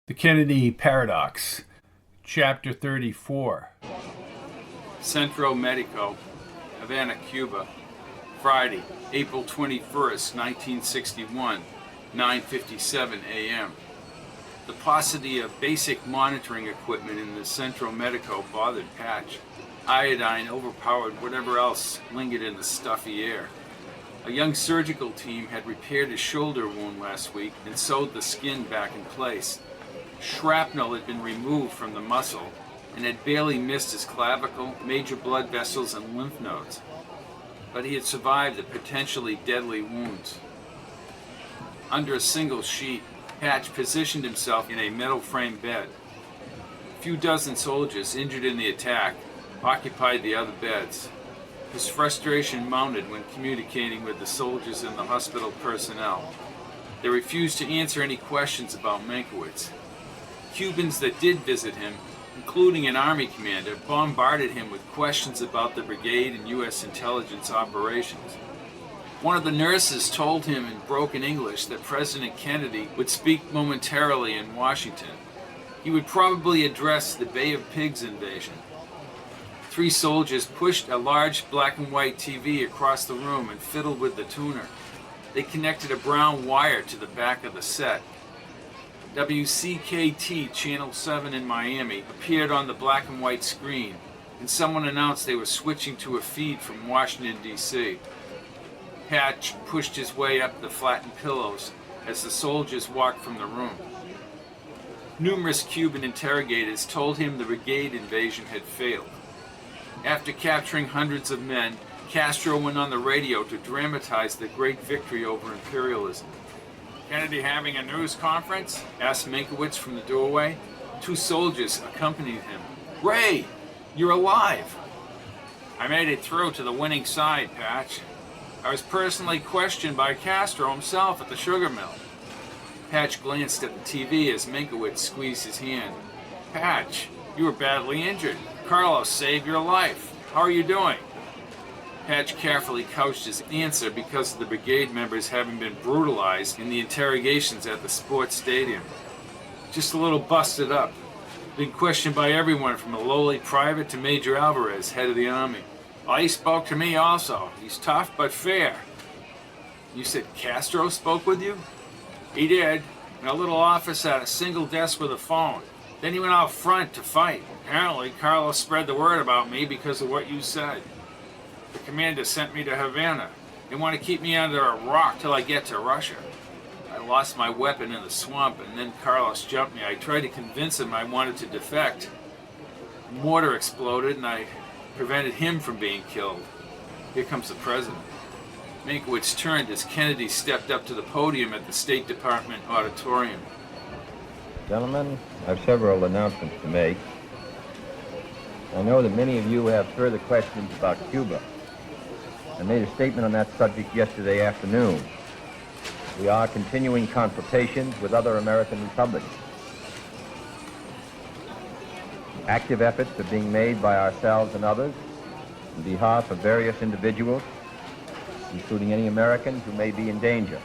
The Kennedy Paradox, Chapter 34. Centro Medico, Havana, Cuba, Friday, April 21st, 1961, 9:57 a.m. The paucity of basic monitoring equipment in the Centro Medico bothered Patch. Iodine overpowered whatever else lingered in the stuffy air. A young surgical team had repaired his shoulder wound last week and sewed the skin back in place. Shrapnel had been removed from the muscle and had barely missed his clavicle, major blood vessels, and lymph nodes. But he had survived the potentially deadly wounds. Under a single sheet, Patch positioned himself in a metal frame bed. A few dozen soldiers injured in the attack occupied the other beds. His frustration mounted when communicating with the soldiers and the hospital personnel. They refused to answer any questions about Mankiewicz. Cubans that did visit him, including an army commander, bombarded him with questions about the brigade and U.S. intelligence operations. One of the nurses told him in broken English that President Kennedy would speak momentarily in Washington. He would probably address the Bay of Pigs invasion. 3 soldiers pushed a large black and white TV across the room and fiddled with the tuner. They connected a brown wire to the back of the set. WCKT Channel 7 in Miami appeared on the black and white screen, and someone announced they were switching to a feed from Washington, D.C. Patch pushed his way up the flattened pillows as the soldiers walked from the room. Numerous Cuban interrogators told him the brigade invasion had failed. After capturing hundreds of men, Castro went on the radio to dramatize the great victory over imperialism. "Kennedy having a news conference?" asked Mankiewicz from the doorway. 2 soldiers accompanied him. "Ray, you're alive!" "I made it through to the winning side, Patch. I was personally questioned by Castro himself at the sugar mill." Patch glanced at the TV as Mankiewicz squeezed his hand. "Patch, you were badly injured. Carlos saved your life. How are you doing?" Patch carefully couched his answer because of the brigade members having been brutalized in the interrogations at the sports stadium. "Just a little busted up. Been questioned by everyone from a lowly private to Major Alvarez, head of the army. Well, he spoke to me also. He's tough but fair." "You said Castro spoke with you?" "He did, in a little office at a single desk with a phone. Then he went out front to fight. Apparently, Carlos spread the word about me because of what you said. The commander sent me to Havana. They want to keep me under a rock till I get to Russia. I lost my weapon in the swamp, and then Carlos jumped me. I tried to convince him I wanted to defect. A mortar exploded, and I prevented him from being killed. Here comes the president." Mankiewicz turned as Kennedy stepped up to the podium at the State Department auditorium. "Gentlemen, I have several announcements to make. I know that many of you have further questions about Cuba. I made a statement on that subject yesterday afternoon. We are continuing consultations with other American republics. Active efforts are being made by ourselves and others on behalf of various individuals, including any Americans who may be in danger.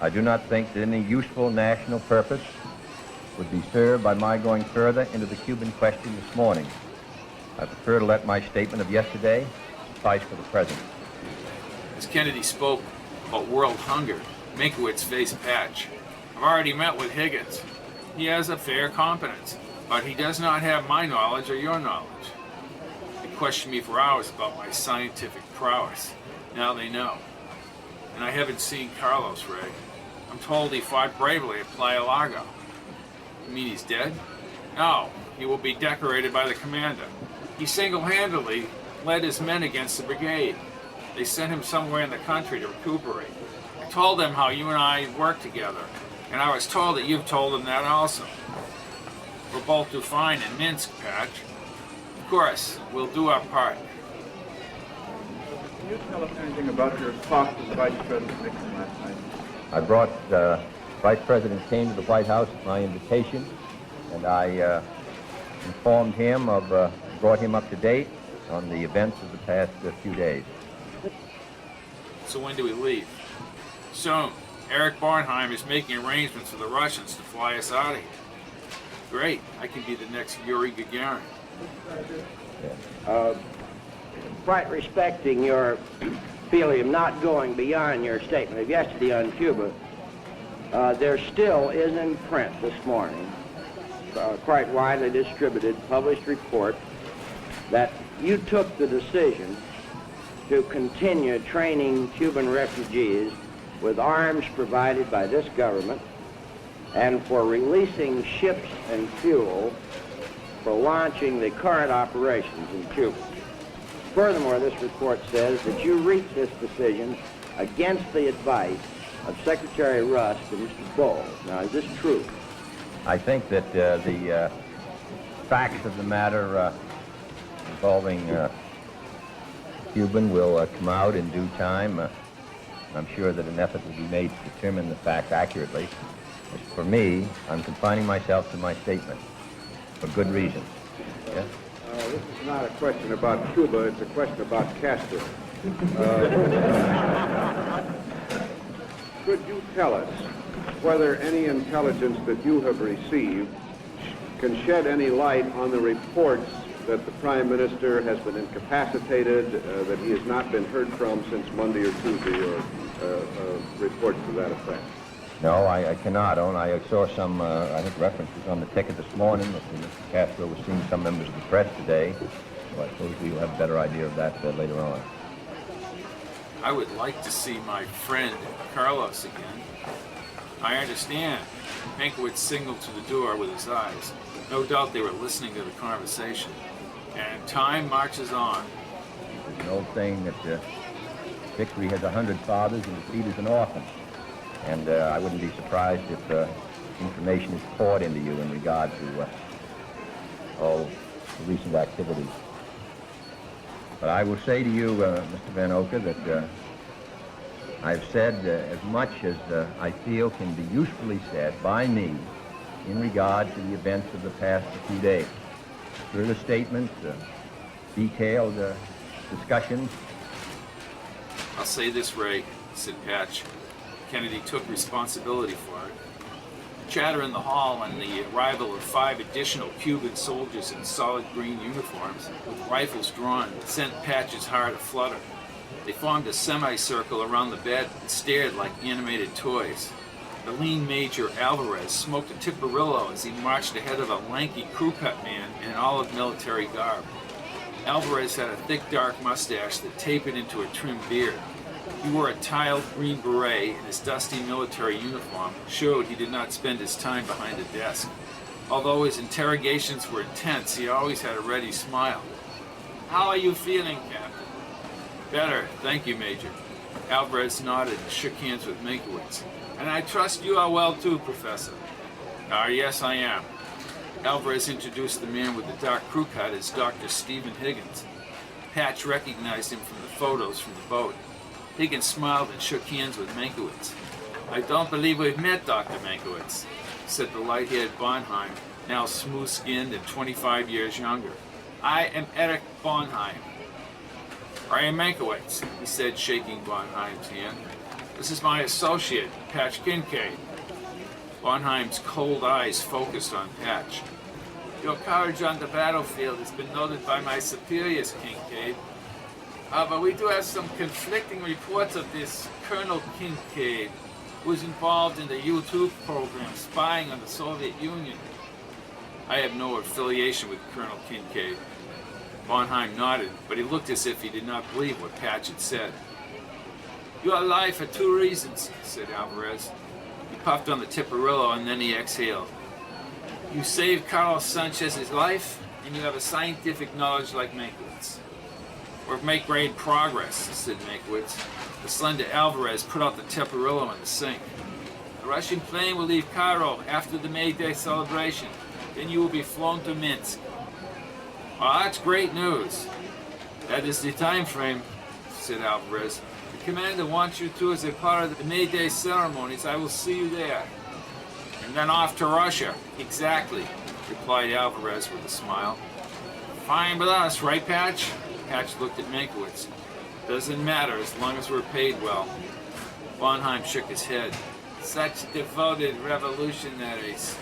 I do not think that any useful national purpose would be served by my going further into the Cuban question this morning. I prefer to let my statement of yesterday suffice for the present." As Kennedy spoke about world hunger, Mankiewicz faced Patch. "I've already met with Higgins. He has a fair competence, but he does not have my knowledge or your knowledge. They questioned me for hours about my scientific prowess. Now they know. And I haven't seen Carlos, Ray. I'm told he fought bravely at Playa Largo." "You mean he's dead?" "No, he will be decorated by the commander. He single-handedly led his men against the brigade. They sent him somewhere in the country to recuperate. I told them how you and I worked together, and I was told that you've told them that also. We'll both do fine in Minsk, Patch. Of course, we'll do our part." Can you tell us anything about your talk with Vice President Nixon last night? I brought Vice President came to the White House at my invitation, and I informed him of, brought him up to date on the events of the past few days. "So when do we leave?" "Soon. Eric Bornheim is making arrangements for the Russians to fly us out of here. Great, I can be the next Yuri Gagarin. Quite respecting your feeling of not going beyond your statement of yesterday on Cuba, there still is in print this morning, quite widely distributed, published report that you took the decision to continue training Cuban refugees with arms provided by this government and for releasing ships and fuel for launching the current operations in Cuba. Furthermore, this report says that you reached this decision against the advice of Secretary Rust and Mr. Bowles. Now, is this true? I think that the facts of the matter involving Cuban will come out in due time. I'm sure that an effort will be made to determine the facts accurately. As for me, I'm confining myself to my statement for good reasons. Yes? This is not a question about Cuba, it's a question about Castro. Could you tell us whether any intelligence that you have received can shed any light on the reports that the Prime Minister has been incapacitated, that he has not been heard from since Monday or Tuesday, or reports to that effect? No, I cannot, Owen. I saw some, I think, references on the ticket this morning that Mr. Castro was seeing some members of the press today. So I suppose we will have a better idea of that later on. I would like to see my friend Carlos again. I understand. Mankiewicz signaled to the door with his eyes. No doubt they were listening to the conversation. And time marches on. There's an old saying that victory has 100 fathers and defeat is an orphan. And I wouldn't be surprised if information is poured into you in regard to all the recent activities. But I will say to you, Mr. Van Oka, that I've said as much as I feel can be usefully said by me in regard to the events of the past few days. Further statements, detailed discussions. I'll say this, Ray, said Patch. Kennedy took responsibility for it. Chatter in the hall on the arrival of 5 additional Cuban soldiers in solid green uniforms with rifles drawn sent Patch's heart aflutter. They formed a semicircle around the bed and stared like animated toys. The lean Major Alvarez smoked a tiparillo as he marched ahead of a lanky crew-cut man in olive military garb. Alvarez had a thick dark mustache that tapered into a trim beard. He wore a tiled green beret, and his dusty military uniform showed he did not spend his time behind a desk. Although his interrogations were intense, he always had a ready smile. "How are you feeling, Captain?" "Better, thank you, Major." Alvarez nodded and shook hands with Mankiewicz. "And I trust you are well too, Professor." Yes, I am." Alvarez introduced the man with the dark crew cut as Dr. Stephen Higgins. Patch recognized him from the photos from the boat. Higgins smiled and shook hands with Mankiewicz. "I don't believe we've met, Dr. Mankiewicz," said the light-haired Bornheim, now smooth-skinned and 25 years younger. "I am Eric Bornheim." "Brian Mankiewicz," he said, shaking Bornheim's hand. "This is my associate, Patch Kincaid." Bornheim's cold eyes focused on Patch. "Your courage on the battlefield has been noted by my superiors, Kincaid. But we do have some conflicting reports of this Colonel Kincaid, who is involved in the U-2 program spying on the Soviet Union." "I have no affiliation with Colonel Kincaid." Bornheim nodded, but he looked as if he did not believe what Patch had said. "You are alive for 2 reasons, said Alvarez. He puffed on the tiparillo and then he exhaled. "You saved Carlos Sanchez's life, and you have a scientific knowledge like Mankiewicz." "We've made great progress," said Mankiewicz. The slender Alvarez put out the tiparillo in the sink. "The Russian plane will leave Cairo after the May Day celebration. Then you will be flown to Minsk." "Oh, that's great news." "That is the time frame," said Alvarez. "The commander wants you to as a part of the May Day ceremonies. I will see you there." "And then off to Russia." "Exactly," replied Alvarez with a smile. "Fine with us, right, Patch?" Patch looked at Mankiewicz. "Doesn't matter as long as we're paid well." Bornheim shook his head. Such devoted revolutionaries.